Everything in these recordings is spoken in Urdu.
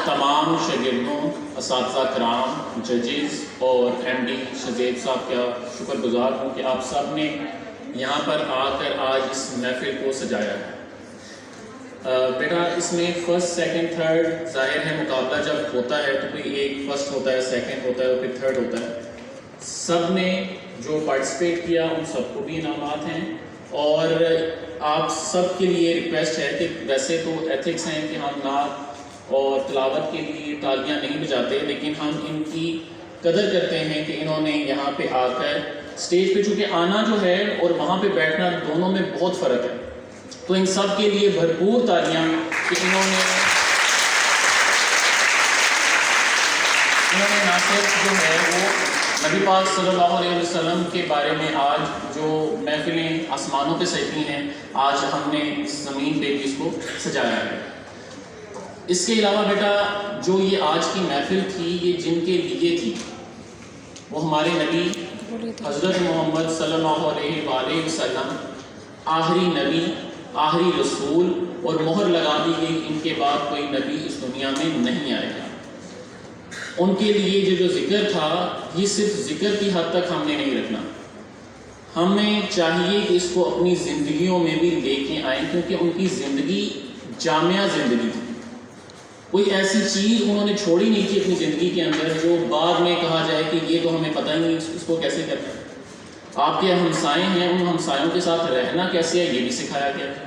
تمام شاگردوں، اساتذہ کرام، ججز اور ایم ڈی شزیب صاحب کا شکر گزار ہوں کہ آپ سب نے یہاں پر آ کر آج اس محفل کو سجایا ہے۔ بیٹا اس میں فرسٹ سیکنڈ تھرڈ ظاہر ہے مقابلہ جب ہوتا ہے تو کوئی ایک فرسٹ ہوتا ہے، سیکنڈ ہوتا ہے اور پھر تھرڈ ہوتا ہے۔ سب نے جو پارٹیسپیٹ کیا ان سب کو بھی انعامات ہیں، اور آپ سب کے لیے ریکویسٹ ہے کہ ویسے تو ایتھکس ہیں کہ ہم نعت اور تلاوت کے لیے تالیاں نہیں بجاتے، لیکن ہم ان کی قدر کرتے ہیں کہ انہوں نے یہاں پہ آ کر اسٹیج پہ، چونکہ آنا جو ہے اور وہاں پہ بیٹھنا دونوں میں بہت فرق ہے، تو ان سب کے لیے بھرپور تالیاں کہ انہوں نے نہ صرف جو ہے وہ نبی پاک صلی اللہ علیہ وسلم کے بارے میں آج جو محفلیں آسمانوں پہ سجتی ہیں، آج ہم نے اس زمین پہ بھی اس کو سجایا ہے۔ اس کے علاوہ بیٹا جو یہ آج کی محفل تھی، یہ جن کے لیے تھی وہ ہمارے نبی حضرت محمد صلی اللہ علیہ وآلہ وسلم، آخری نبی، آخری رسول، اور مہر لگا دی گئی ان کے بعد کوئی نبی اس دنیا میں نہیں آئے گا۔ ان کے لیے جو ذکر تھا، یہ صرف ذکر کی حد تک ہم نے نہیں رکھنا، ہمیں چاہیے کہ اس کو اپنی زندگیوں میں بھی لے کے آئیں، کیونکہ ان کی زندگی جامعہ زندگی تھی۔ کوئی ایسی چیز انہوں نے چھوڑی نہیں تھی اپنی زندگی کے اندر جو بعد میں کہا جائے کہ یہ تو ہمیں پتہ ہی نہیں اس کو کیسے کرنا ہے۔ آپ کے ہمسائے ہیں، ان ہمسایوں کے ساتھ رہنا کیسے ہے یہ بھی سکھایا گیا ہے۔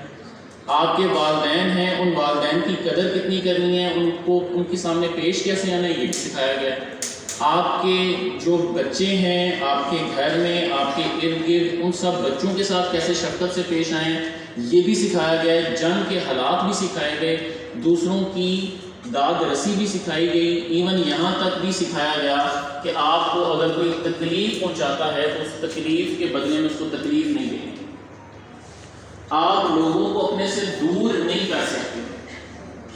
آپ کے والدین ہیں، ان والدین کی قدر کتنی کرنی ہے، ان کو ان کے سامنے پیش کیسے آنا ہے یہ بھی سکھایا گیا ہے۔ آپ کے جو بچے ہیں آپ کے گھر میں، آپ کے ارد گرد، ان سب بچوں کے ساتھ کیسے شفقت سے پیش آئیں یہ بھی سکھایا گیا ہے۔ جنگ کے حالات بھی سکھائے گئے، دوسروں کی داد رسی بھی سکھائی گئی، ایون یہاں تک بھی سکھایا گیا کہ آپ کو اگر کوئی تکلیف پہنچاتا ہے تو اس تکلیف کے بدلے میں اس کو تکلیف نہیں دیں، آپ لوگوں کو اپنے سے دور نہیں کر سکتے۔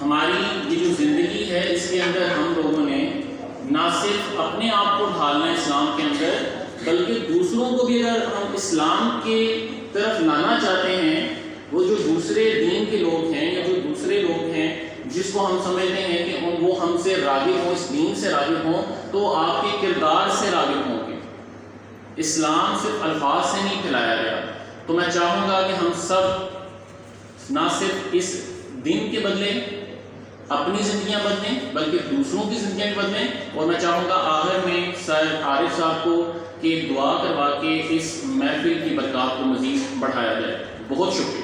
ہماری یہ جو زندگی ہے اس کے اندر ہم لوگوں نے نہ صرف اپنے آپ کو ڈھالنا ہے اسلام کے اندر، بلکہ دوسروں کو بھی اگر ہم اسلام کے طرف لانا چاہتے ہیں، وہ جو دوسرے دین کے لوگ ہیں یا جو دوسرے لوگ ہیں جس کو ہم سمجھتے ہیں کہ وہ ہم سے راغب ہوں، اس دین سے راغب ہوں، تو آپ کے کردار سے راغب ہوں گے۔ اسلام صرف الفاظ سے نہیں پھیلایا گیا۔ تو میں چاہوں گا کہ ہم سب نہ صرف اس دن کے بدلے اپنی زندگیاں بدلیں بلکہ دوسروں کی زندگیاں بھی بدلیں، اور میں چاہوں گا آخر میں سر عارف صاحب کو کہ دعا کروا کے اس محفل کی برکات کو مزید بڑھایا جائے۔ بہت شکریہ۔